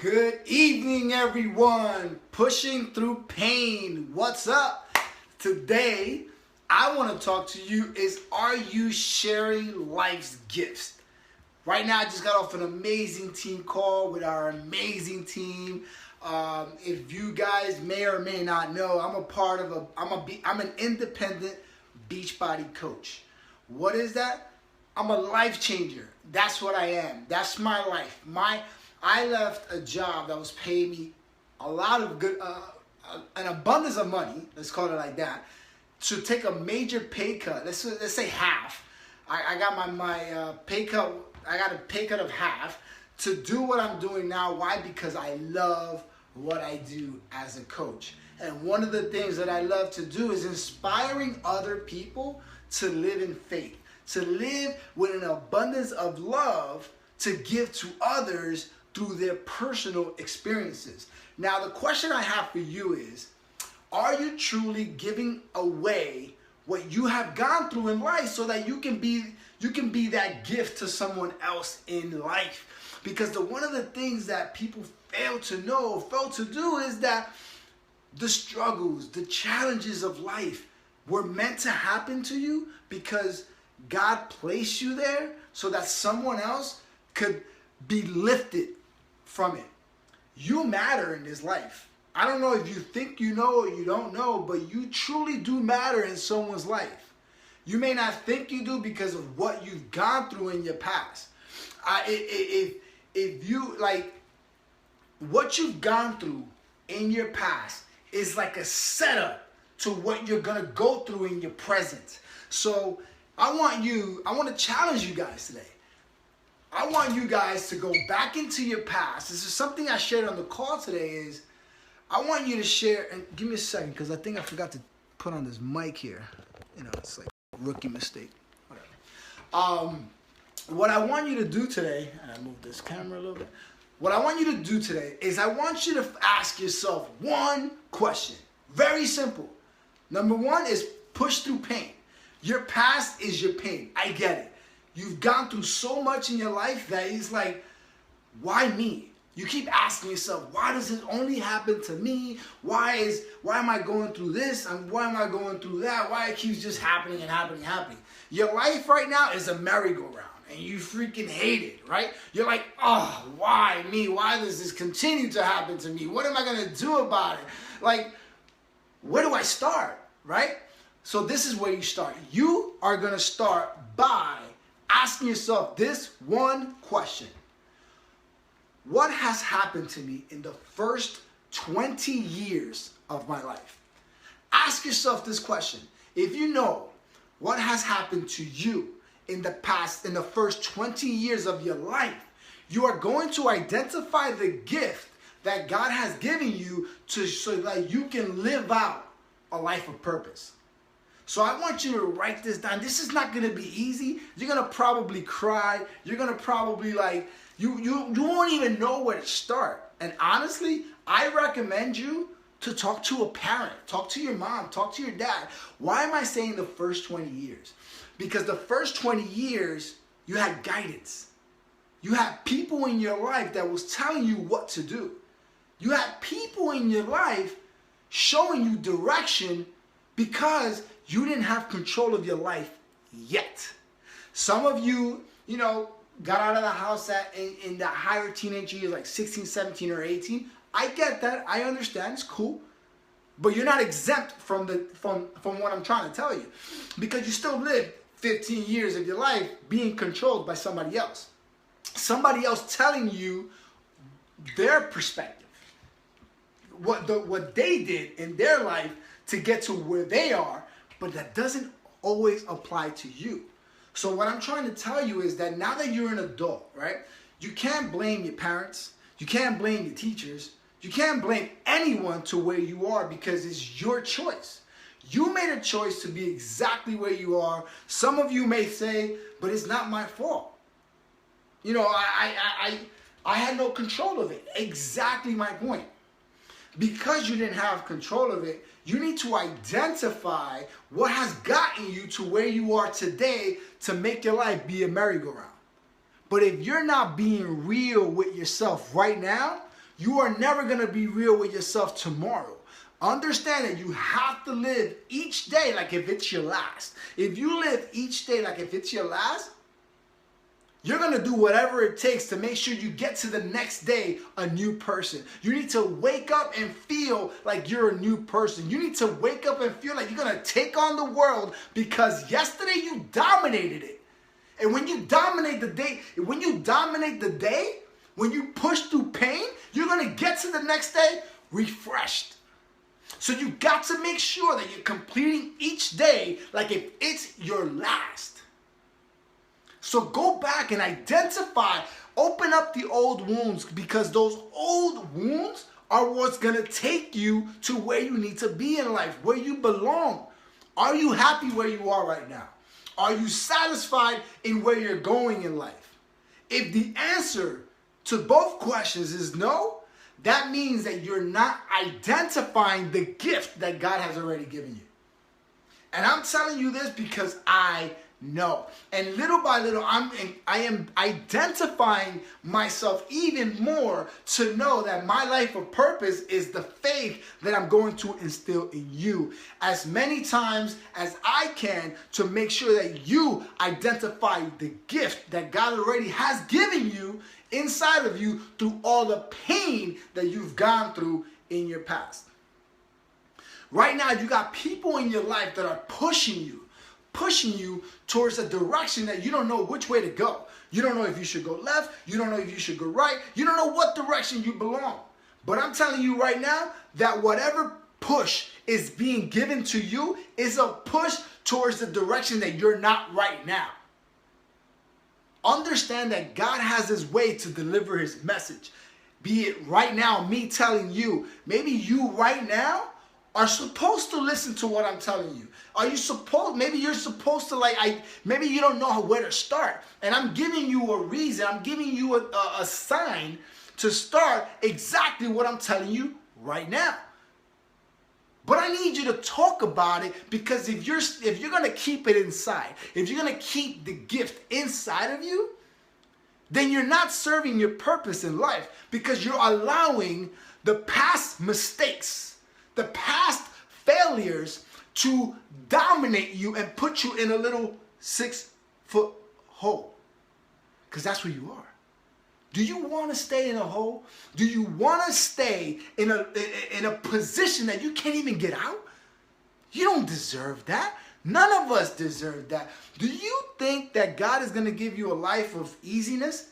Good evening, everyone. Pushing through pain. What's up? Today, I want to talk to you is, are you sharing life's gifts? Right now, I just got off an amazing team call with our amazing team. If you guys may or may not know, I'm an independent Beachbody coach. What is that? I'm a life changer. That's what I am. That's my life. I left a job that was paying me a lot of good, an abundance of money, let's call it like that, to take a major pay cut. Let's say half. I got my pay cut. I got a pay cut of half to do what I'm doing now. Why? Because I love what I do as a coach. And one of the things that I love to do is inspiring other people to live in faith, to live with an abundance of love to give to others through their personal experiences. Now, the question I have for you is, are you truly giving away what you have gone through in life so that you can be that gift to someone else in life? Because one of the things that people fail to know, fail to do, is that the struggles, the challenges of life were meant to happen to you because God placed you there so that someone else could be lifted from it. You matter in this life. I don't know if you think you know or you don't know, but you truly do matter in someone's life. You may not think you do because of what you've gone through in your past. If you like what you've gone through in your past is like a setup to what you're gonna go through in your present. So I want to challenge you guys today. I want you guys to go back into your past. This is something I shared on the call today. Is I want you to share, and give me a second because I think I forgot to put on this mic here. You know, it's like a rookie mistake. Whatever. What I want you to do today, and I move this camera a little bit. What I want you to do today is I want you to ask yourself one question. Very simple. Number one is push through pain. Your past is your pain. I get it. You've gone through so much in your life that it's like, why me? You keep asking yourself, why does it only happen to me? Why am I going through this? And why am I going through that? Why it keeps just happening and happening and happening? Your life right now is a merry-go-round and you freaking hate it, right? You're like, oh, why me? Why does this continue to happen to me? What am I going to do about it? Like, where do I start, right? So this is where you start. You are going to start by asking yourself this one question. What has happened to me in the first 20 years of my life? Ask yourself this question. If you know what has happened to you in the past, in the first 20 years of your life, you are going to identify the gift that God has given you so that you can live out a life of purpose. So I want you to write this down. This is not going to be easy. You're going to probably cry. You're going to probably you won't even know where to start. And honestly, I recommend you to talk to a parent. Talk to your mom. Talk to your dad. Why am I saying the first 20 years? Because the first 20 years, you had guidance. You had people in your life that was telling you what to do. You had people in your life showing you direction because you didn't have control of your life yet. Some of you, got out of the house in the higher teenage years, like 16, 17, or 18. I get that. I understand. It's cool. But you're not exempt from what I'm trying to tell you. Because you still live 15 years of your life being controlled by somebody else. Somebody else telling you their perspective. What they did in their life to get to where they are, but that doesn't always apply to you. So what I'm trying to tell you is that now that you're an adult, right, you can't blame your parents, you can't blame your teachers, you can't blame anyone to where you are because it's your choice. You made a choice to be exactly where you are. Some of you may say, but it's not my fault. I had no control of it. Exactly my point. Because you didn't have control of it, you need to identify what has gotten you to where you are today to make your life be a merry-go-round. But if you're not being real with yourself right now, you are never going to be real with yourself tomorrow. Understand that you have to live each day like if it's your last. If you live each day like if it's your last, you're going to do whatever it takes to make sure you get to the next day a new person. You need to wake up and feel like you're a new person. You need to wake up and feel like you're going to take on the world because yesterday you dominated it. And when you dominate the day, when you push through pain, you're going to get to the next day refreshed. So you got to make sure that you're completing each day like if it's your last. So go back and identify, open up the old wounds because those old wounds are what's going to take you to where you need to be in life, where you belong. Are you happy where you are right now? Are you satisfied in where you're going in life? If the answer to both questions is no, that means that you're not identifying the gift that God has already given you. And I'm telling you this because I know. And little by little, I am identifying myself even more to know that my life of purpose is the faith that I'm going to instill in you as many times as I can to make sure that you identify the gift that God already has given you inside of you through all the pain that you've gone through in your past. Right now, you got people in your life that are pushing you towards a direction that you don't know which way to go. You don't know if you should go left. You don't know if you should go right. You don't know what direction you belong. But I'm telling you right now that whatever push is being given to you is a push towards the direction that you're not right now. Understand that God has his way to deliver his message. Be it right now, me telling you, maybe you right now are supposed to listen to what I'm telling you. Maybe you're supposed to maybe you don't know where to start. And I'm giving you a reason, I'm giving you a sign to start exactly what I'm telling you right now. But I need you to talk about it because if you're going to keep it inside, if you're going to keep the gift inside of you, then you're not serving your purpose in life because you're allowing the past mistakes, the past failures to dominate you and put you in a little 6-foot hole. Because that's where you are. Do you want to stay in a hole? Do you want to stay in a position that you can't even get out? You don't deserve that. None of us deserve that. Do you think that God is going to give you a life of easiness?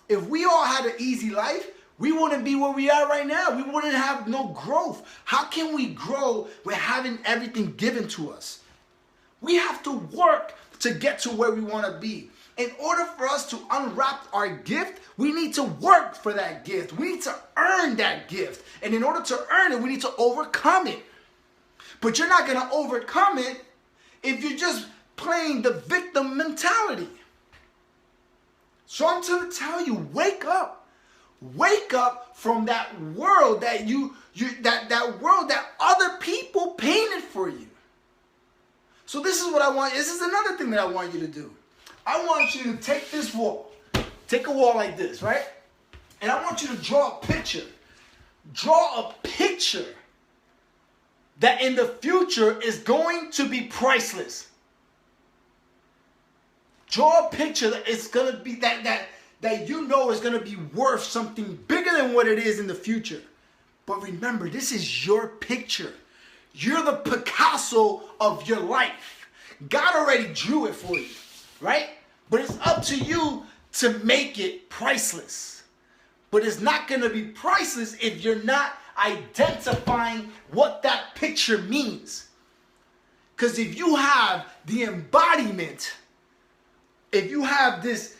If we all had an easy life, we wouldn't be where we are right now. We wouldn't have no growth. How can we grow with having everything given to us? We have to work to get to where we want to be. In order for us to unwrap our gift, we need to work for that gift. We need to earn that gift. And in order to earn it, we need to overcome it. But you're not going to overcome it if you're just playing the victim mentality. So I'm going to tell you, wake up. Wake up from that world that that world that other people painted for you. So this is what I want. This is another thing that I want you to do. I want you to take this wall. Take a wall like this, right? And I want you to draw a picture. Draw a picture that in the future is going to be priceless. Draw a picture that it's going to be that you know is going to be worth something bigger than what it is in the future. But remember, this is your picture. You're the Picasso of your life. God already drew it for you, right? But it's up to you to make it priceless. But it's not going to be priceless if you're not identifying what that picture means. Because if you have the embodiment, if you have this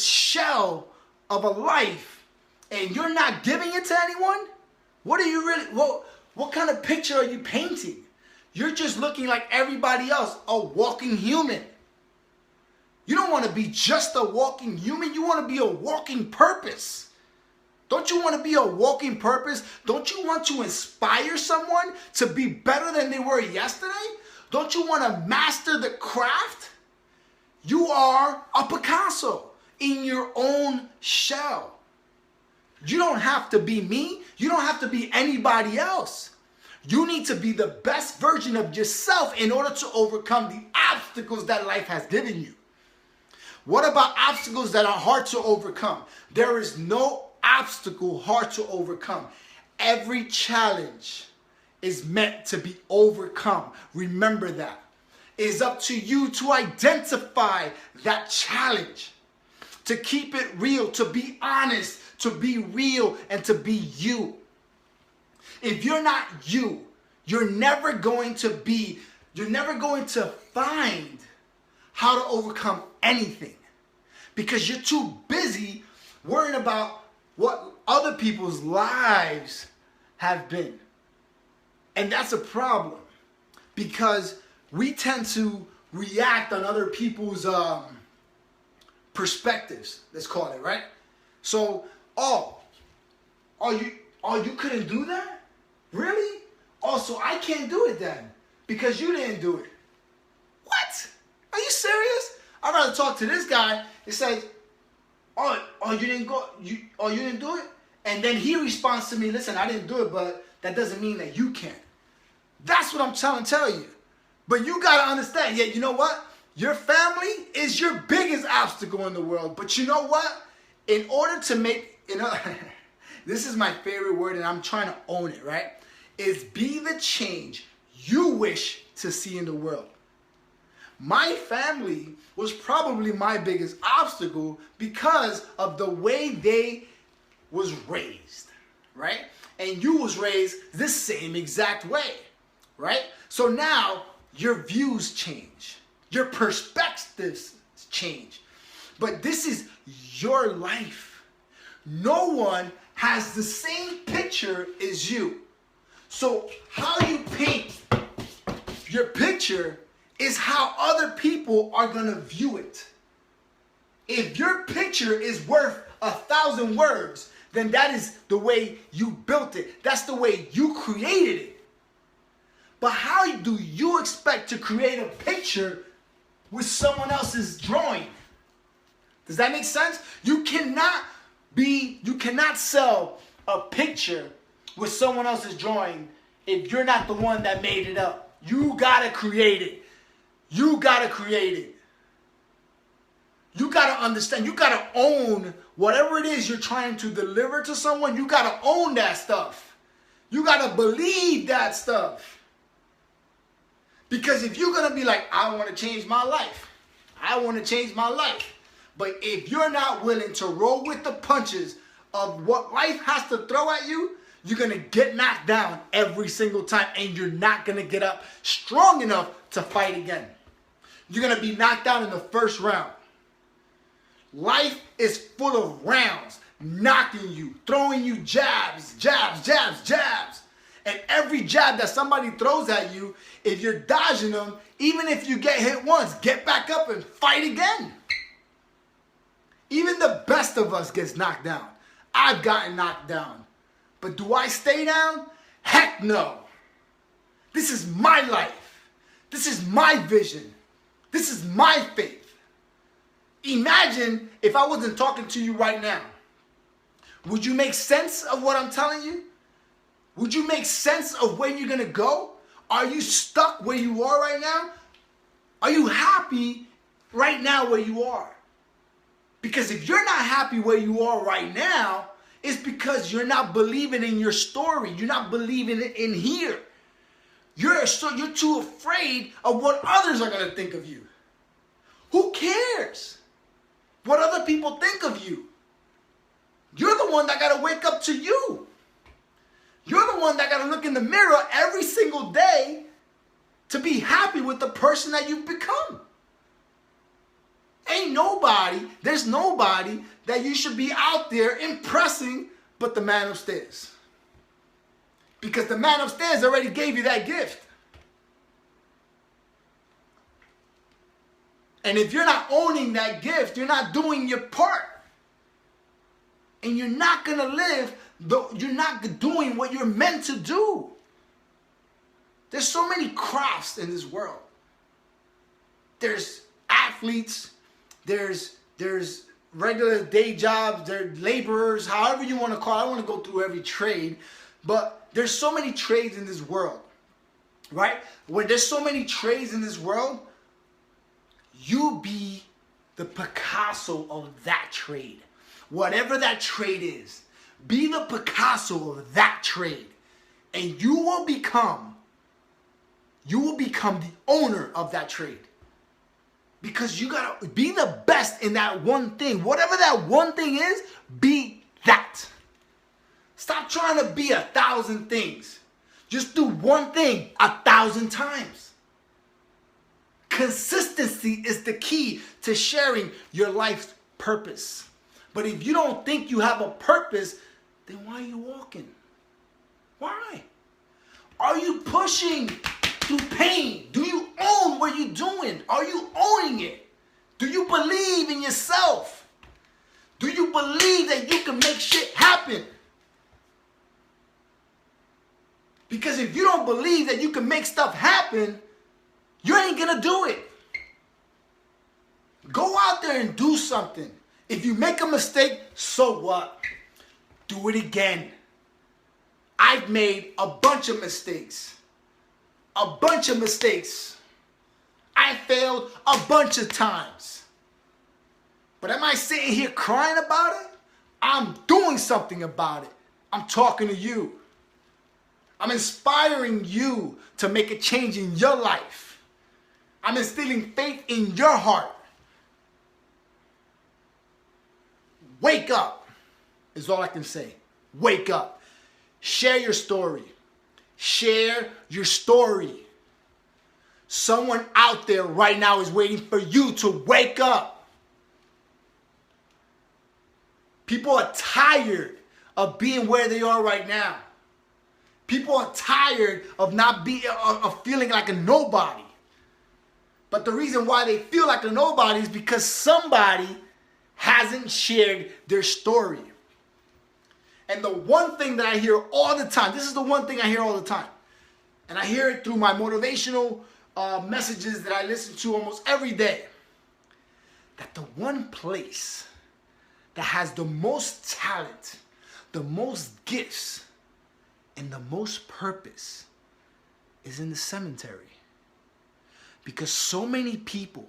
shell of a life and you're not giving it to anyone, what are you really, what kind of picture are you painting? You're just looking like everybody else, a walking human. You don't want to be just a walking human. You want to be a walking purpose. Don't you want to be a walking purpose? Don't you want to inspire someone to be better than they were yesterday? Don't you want to master the craft? You are a Picasso in your own shell. You don't have to be me. You don't have to be anybody else. You need to be the best version of yourself in order to overcome the obstacles that life has given you. What about obstacles that are hard to overcome? There is no obstacle hard to overcome. Every challenge is meant to be overcome. Remember that. It is up to you to identify that challenge, to keep it real, to be honest, to be real, and to be you. If you're not you, you're never going to find how to overcome anything, because you're too busy worrying about what other people's lives have been. And that's a problem, because we tend to react on other people's perspectives, let's call it, right? So, you couldn't do that? Really? So I can't do it then because you didn't do it. What? Are you serious? I'd rather talk to this guy and say, you didn't do it? And then he responds to me, listen, I didn't do it, but that doesn't mean that you can't. That's what I'm trying to tell you. But you got to understand, you know what? Your family is your biggest obstacle in the world. But you know what? In order to make, this is my favorite word and I'm trying to own it, right? Is be the change you wish to see in the world. My family was probably my biggest obstacle because of the way they was raised, right? And you was raised the same exact way, right? So now your views change, your perspectives change. But this is your life. No one has the same picture as you. So how you paint your picture is how other people are going to view it. If your picture is worth 1,000 words, then that is the way you built it. That's the way you created it. But how do you expect to create a picture with someone else's drawing? Does that make sense? You cannot sell a picture with someone else's drawing if you're not the one that made it up. You gotta create it. You gotta create it. You gotta understand. You gotta own whatever it is you're trying to deliver to someone. You gotta own that stuff. You gotta believe that stuff. Because if you're gonna be like, I want to change my life, I want to change my life, but if you're not willing to roll with the punches of what life has to throw at you, you're going to get knocked down every single time, and you're not going to get up strong enough to fight again. You're going to be knocked down in the first round. Life is full of rounds, knocking you, throwing you jabs. And every jab that somebody throws at you, if you're dodging them, even if you get hit once, get back up and fight again. Even the best of us gets knocked down. I've gotten knocked down. But do I stay down? Heck no. This is my life. This is my vision. This is my faith. Imagine if I wasn't talking to you right now. Would you make sense of what I'm telling you? Would you make sense of where you're going to go? Are you stuck where you are right now? Are you happy right now where you are? Because if you're not happy where you are right now, it's because you're not believing in your story. You're not believing in here. You're too afraid of what others are going to think of you. Who cares what other people think of you? You're the one that got to wake up to you. You're the one that got to look in the mirror every single day to be happy with the person that you've become. There's nobody that you should be out there impressing but the man upstairs. Because the man upstairs already gave you that gift. And if you're not owning that gift, you're not doing your part. And you're not going to live, you're not doing what you're meant to do. There's so many crafts in this world. There's athletes, there's regular day jobs, they're laborers, however you want to call it. I don't want to go through every trade, but there's so many trades in this world, right? When there's so many trades in this world, you be the Picasso of that trade. Whatever that trade is, be the Picasso of that trade. And you will become the owner of that trade. Because you gotta be the best in that one thing. Whatever that one thing is, be that. Stop trying to be 1,000 things. Just do one thing 1,000 times. Consistency is the key to sharing your life's purpose. But if you don't think you have a purpose, then why are you walking? Why? Are you pushing through pain? Do you own what you're doing? Are you owning it? Do you believe in yourself? Do you believe that you can make shit happen? Because if you don't believe that you can make stuff happen, you ain't gonna do it. Go out there and do something. If you make a mistake, so what? Do it again. I've made a bunch of mistakes. A bunch of mistakes. I failed a bunch of times. But am I sitting here crying about it? I'm doing something about it. I'm talking to you. I'm inspiring you to make a change in your life. I'm instilling faith in your heart. Wake up is all I can say. Wake up. Share your story. Share your story. Someone out there right now is waiting for you to wake up. People are tired of being where they are right now. People are tired of of feeling like a nobody. But the reason why they feel like a nobody is because somebody hasn't shared their story. And the one thing that I hear all the time, this is the one thing I hear all the time, and I hear it through my motivational messages that I listen to almost every day, that the one place that has the most talent, the most gifts, and the most purpose is in the cemetery. Because so many people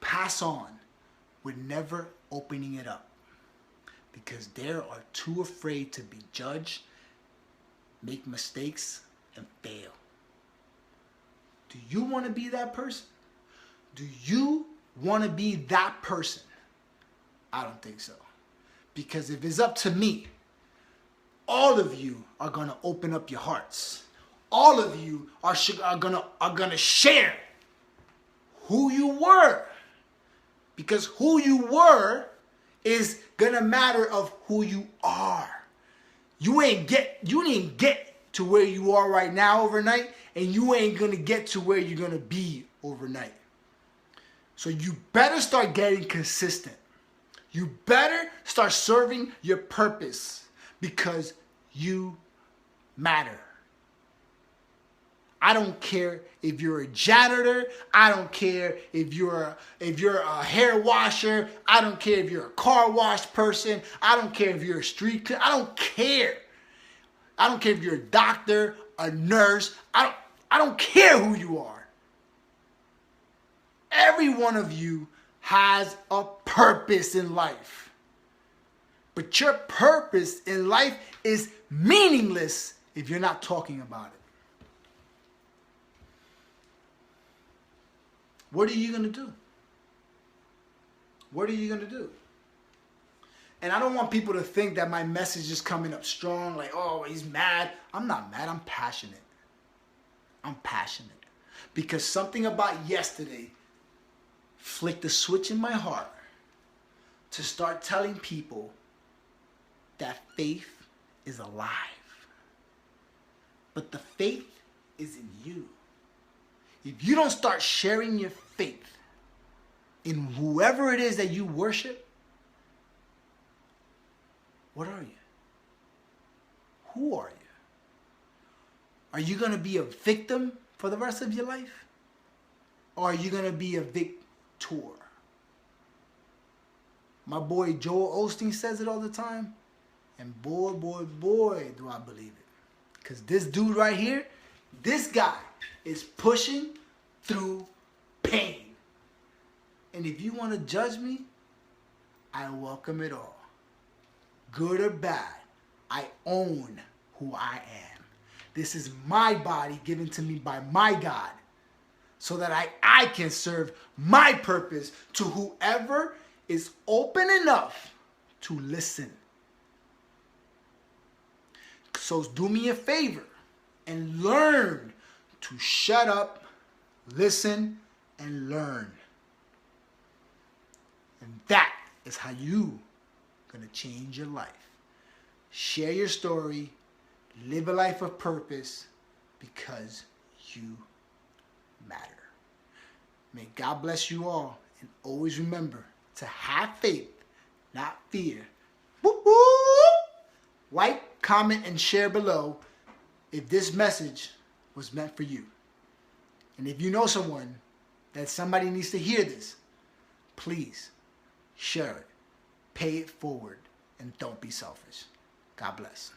pass on with never opening it up. Because they are too afraid to be judged, make mistakes, and fail. Do you want to be that person? Do you want to be that person? I don't think so. Because if it's up to me, all of you are going to open up your hearts. All of you are gonna share who you were. Because who you were is gonna matter of who you are. You didn't get to where you are right now overnight, and you ain't gonna get to where you're gonna be overnight. So you better start getting consistent. You better start serving your purpose, because you matter. I don't care if you're a janitor. I don't care if you're a hair washer. I don't care if you're a car wash person. I don't care if you're a street cleaner. I don't care. I don't care if you're a doctor, a nurse. I don't care who you are. Every one of you has a purpose in life. But your purpose in life is meaningless if you're not talking about it. What are you going to do? What are you going to do? And I don't want people to think that my message is coming up strong, like, oh, he's mad. I'm not mad. I'm passionate. I'm passionate. Because something about yesterday flicked a switch in my heart to start telling people that faith is alive. But the faith is in you. If you don't start sharing your faith in whoever it is that you worship, what are you? Who are you? Are you going to be a victim for the rest of your life? Or are you going to be a victor? My boy Joel Osteen says it all the time. And boy, do I believe it. Because this dude right here, this guy is pushing through pain. And if you want to judge me, I welcome it all. Good or bad, I own who I am. This is my body given to me by my God, so that I can serve my purpose to whoever is open enough to listen. So do me a favor and learn to shut up, listen, and learn. And that is how you gonna change your life. Share your story, live a life of purpose, because you matter. May God bless you all, and always remember to have faith, not fear. Woo-hoo! Like, comment, and share below if this message was meant for you. And if you know someone that somebody needs to hear this, please share it, pay it forward, and don't be selfish. God bless.